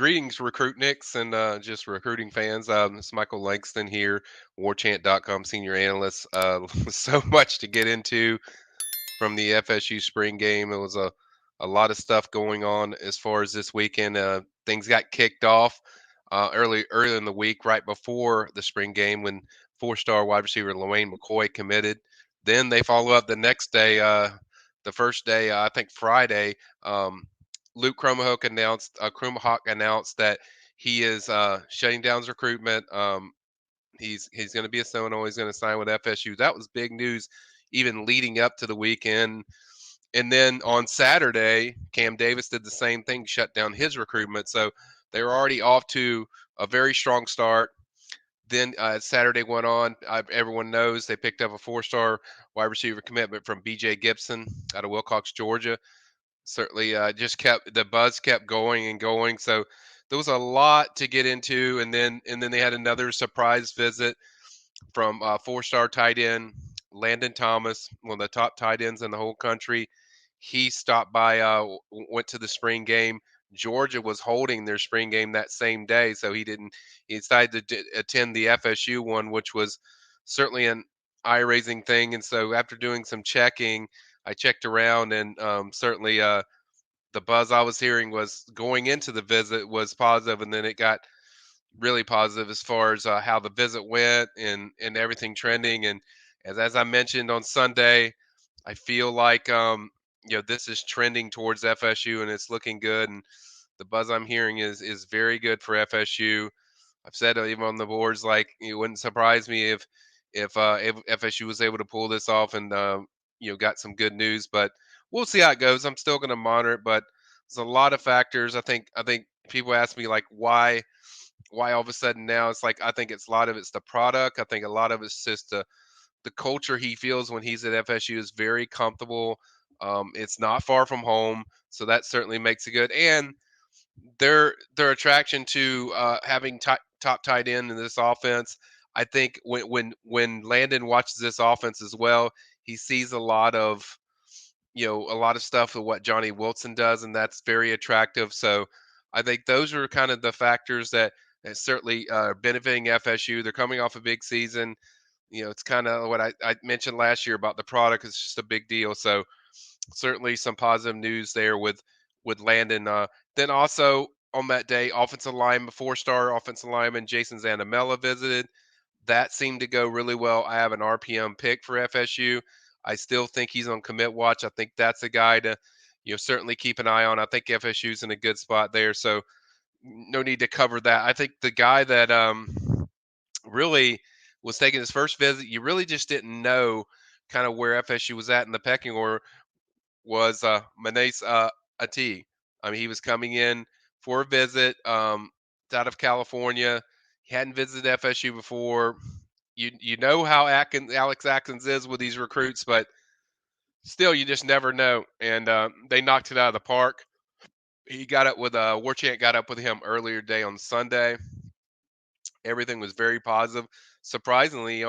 Greetings, recruitniks and just recruiting fans. It's Michael Langston here, Warchant.com senior analyst. So much to get into from the FSU spring game. It was a lot of stuff going on as far as this weekend. Things got kicked off early in the week, right before the spring game, when four-star wide receiver Lorraine McCoy committed. Then they follow up the next day, the first day, I think Friday. Luke Krumahawk announced that he is shutting down his recruitment. He's going to be a Seminole. He's going to sign with FSU. That was big news, even leading up to the weekend. And then on Saturday, Cam Davis did the same thing, shut down his recruitment. So they were already off to a very strong start. Then Saturday went on. Everyone knows they picked up a four-star wide receiver commitment from B.J. Gibson out of Wilcox, Georgia. Certainly, just kept the buzz kept going and going. So there was a lot to get into, and then they had another surprise visit from four-star tight end Landon Thomas, one of the top tight ends in the whole country. He stopped by, went to the spring game. Georgia was holding their spring game that same day, so he didn't. He decided to attend the FSU one, which was certainly an eye-raising thing. And so, after doing some checking, I checked around, and certainly the buzz I was hearing was going into the visit was positive, and then it got really positive as far as how the visit went and everything trending. And as I mentioned on Sunday, I feel like this is trending towards FSU and it's looking good. And the buzz I'm hearing is very good for FSU. I've said even on the boards, like it wouldn't surprise me if FSU was able to pull this off and got some good news. But we'll see how it goes. I'm still going to monitor it, but there's a lot of factors. I think people ask me like why all of a sudden now it's like I think it's a lot of it's the product. I think a lot of it's just the culture he feels when he's at FSU is very comfortable. It's not far from home, so that certainly makes it good. And their attraction to having top tight end in this offense. I think when Landon watches this offense as well, he sees a lot of stuff of what Johnny Wilson does, and that's very attractive. So I think those are kind of the factors that certainly are benefiting FSU. They're coming off a big season. It's kind of what I mentioned last year about the product. It's just a big deal. So certainly some positive news there with Landon. Then also on that day, offensive lineman, four-star offensive lineman Jason Zanamella visited. That seemed to go really well. I have an RPM pick for FSU. I still think he's on commit watch. I think that's a guy to certainly keep an eye on. I think FSU's in a good spot there. So no need to cover that. I think the guy that really was taking his first visit, you really just didn't know kind of where FSU was at in the pecking order was Manes Ati. I mean, he was coming in for a visit out of California. He hadn't visited FSU before. You know how Alex Atkins is with these recruits, but still, you just never know. And they knocked it out of the park. He got up with Warchant got up with him earlier today on Sunday. Everything was very positive. Surprisingly,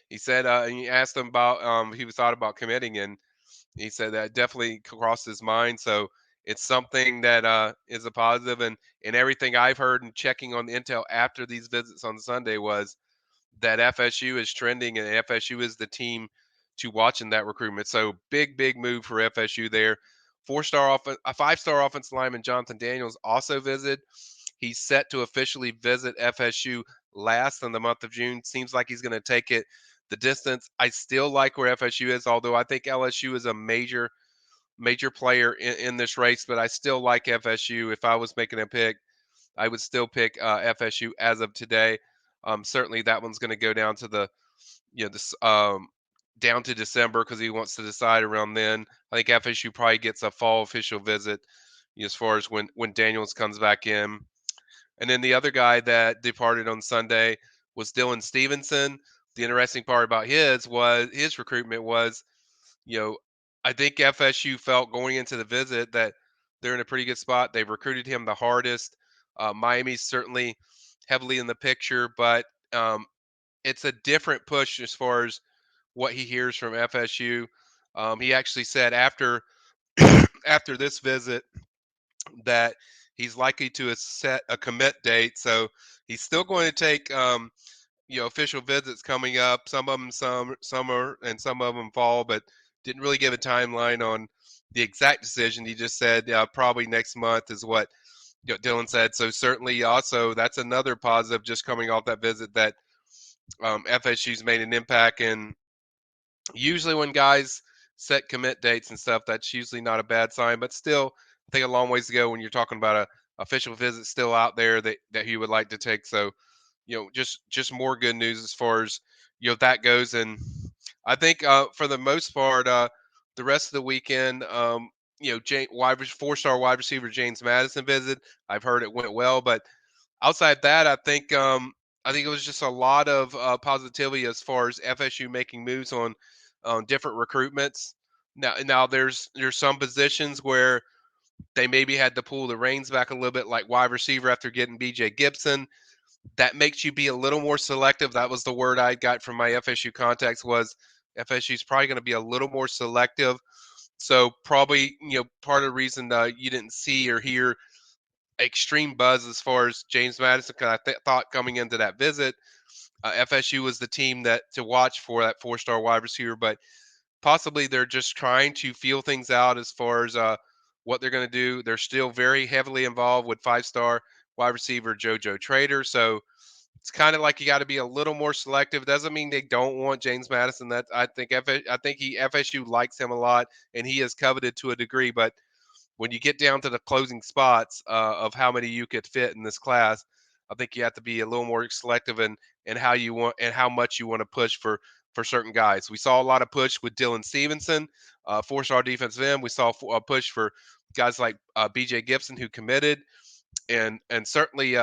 he said he asked him about he was thought about committing, and he said that definitely crossed his mind. So it's something that is a positive, and everything I've heard and checking on the intel after these visits on Sunday was that FSU is trending and FSU is the team to watch in that recruitment. So big move for FSU there. A five-star offensive lineman Jonathan Daniels also visited. He's set to officially visit FSU last in the month of June. Seems like he's going to take it the distance. I still like where FSU is, although I think LSU is a major player in this race, but I still like FSU. If I was making a pick, I would still pick FSU as of today. Certainly, that one's going to go down to this down to December because he wants to decide around then. I think FSU probably gets a fall official visit as far as when Daniels comes back in. And then the other guy that departed on Sunday was Dylan Stevenson. The interesting part about his recruitment was, you know, I think FSU felt going into the visit that they're in a pretty good spot. They've recruited him the hardest. Miami's certainly heavily in the picture, but it's a different push as far as what he hears from FSU. He actually said after after this visit that he's likely to set a commit date. So he's still going to take official visits coming up. Some of them summer and some of them fall, but didn't really give a timeline on the exact decision. He just said probably next month is what Dylan said. So certainly also that's another positive just coming off that visit that FSU's made an impact. And usually when guys set commit dates and stuff, that's usually not a bad sign. But still, I think a long ways to go when you're talking about a official visit still out there that he would like to take. So just more good news as far as that goes. And I think for the most part, the rest of the weekend, four-star wide receiver James Madison visit. I've heard it went well, but outside that, I think it was just a lot of positivity as far as FSU making moves on different recruitments. Now there's some positions where they maybe had to pull the reins back a little bit, like wide receiver after getting B.J. Gibson. That makes you be a little more selective. That was the word I got from my FSU contacts was FSU is probably going to be a little more selective. So probably part of the reason you didn't see or hear extreme buzz as far as James Madison, because thought coming into that visit, FSU was the team that to watch for that four-star wide receiver, but possibly they're just trying to feel things out as far as what they're going to do. They're still very heavily involved with five-star wide receiver JoJo Trader, so it's kind of like you got to be a little more selective. Doesn't mean they don't want James Madison. That I think FSU likes him a lot, and he is coveted to a degree. But when you get down to the closing spots of how many you could fit in this class, I think you have to be a little more selective in how you want and how much you want to push for certain guys. We saw a lot of push with Dylan Stevenson, four-star defensive end. We saw a push for guys like B.J. Gibson who committed, and certainly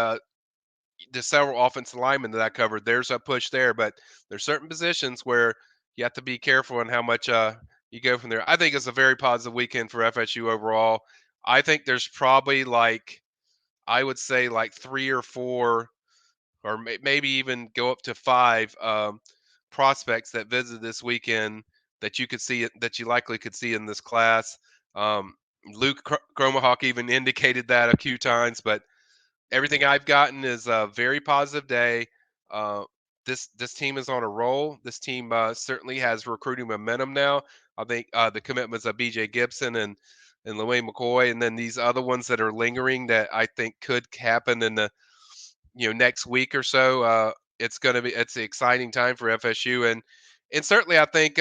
the several offensive linemen that I covered. There's a push there, but there's certain positions where you have to be careful on how much you go from there. I think it's a very positive weekend for FSU overall. I think there's probably I would say like three or four, or maybe even go up to five prospects that visit this weekend that you could see that you likely could see in this class. Um, Luke Gromahawk even indicated that a few times, but everything I've gotten is a very positive day. Uh, this team is on a roll. This team certainly has recruiting momentum now. I think the commitments of B.J. Gibson and Lewayne McCoy, and then these other ones that are lingering that I think could happen in the next week or so. It's an exciting time for FSU, and certainly I think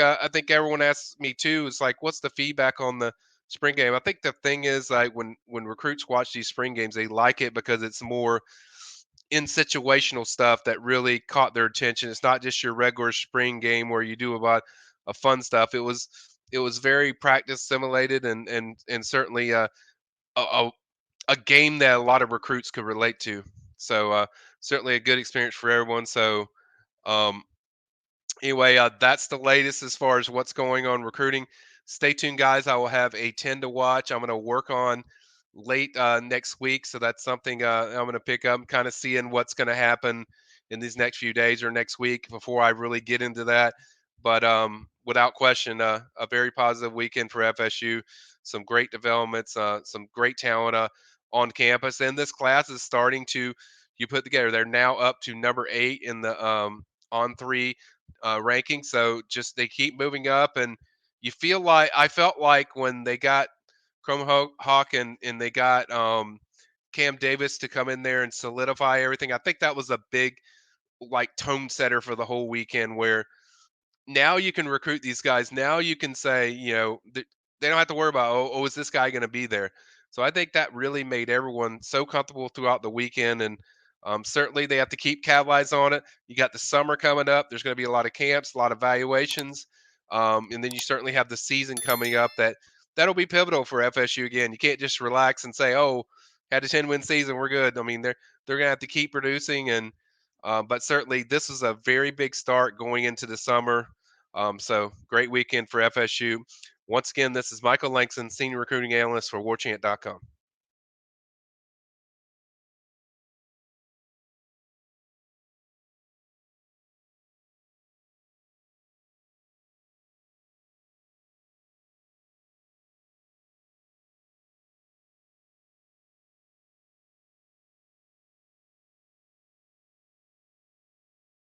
everyone asks me too. It's like, what's the feedback on the spring game? I think the thing is like when recruits watch these spring games, they like it because it's more in situational stuff that really caught their attention. It's not just your regular spring game where you do about a fun stuff. It was very practice simulated and certainly a, a a game that a lot of recruits could relate to. So certainly a good experience for everyone. So um, anyway, that's the latest as far as what's going on recruiting. Stay tuned, guys. I will have a 10 to watch. I'm going to work on late next week. So that's something I'm going to pick up, kind of seeing what's going to happen in these next few days or next week before I really get into that. But without question, a very positive weekend for FSU. Some great developments, some great talent on campus. And this class is starting to you put together. They're now up to number 8 in the on three ranking. So just they keep moving up, and you feel like I felt like when they got Chrome Hawk and they got Cam Davis to come in there and solidify everything. I think that was a big like tone setter for the whole weekend where now you can recruit these guys. Now you can say, they don't have to worry about, oh, is this guy going to be there? So I think that really made everyone so comfortable throughout the weekend. And certainly they have to keep capitalize on it. You got the summer coming up. There's going to be a lot of camps, a lot of evaluations. And then you certainly have the season coming up that'll be pivotal for FSU again. You can't just relax and say, oh, had a 10-win season, we're good. I mean, they're going to have to keep producing but certainly this is a very big start going into the summer. So great weekend for FSU. Once again, this is Michael Langston, Senior Recruiting Analyst for Warchant.com.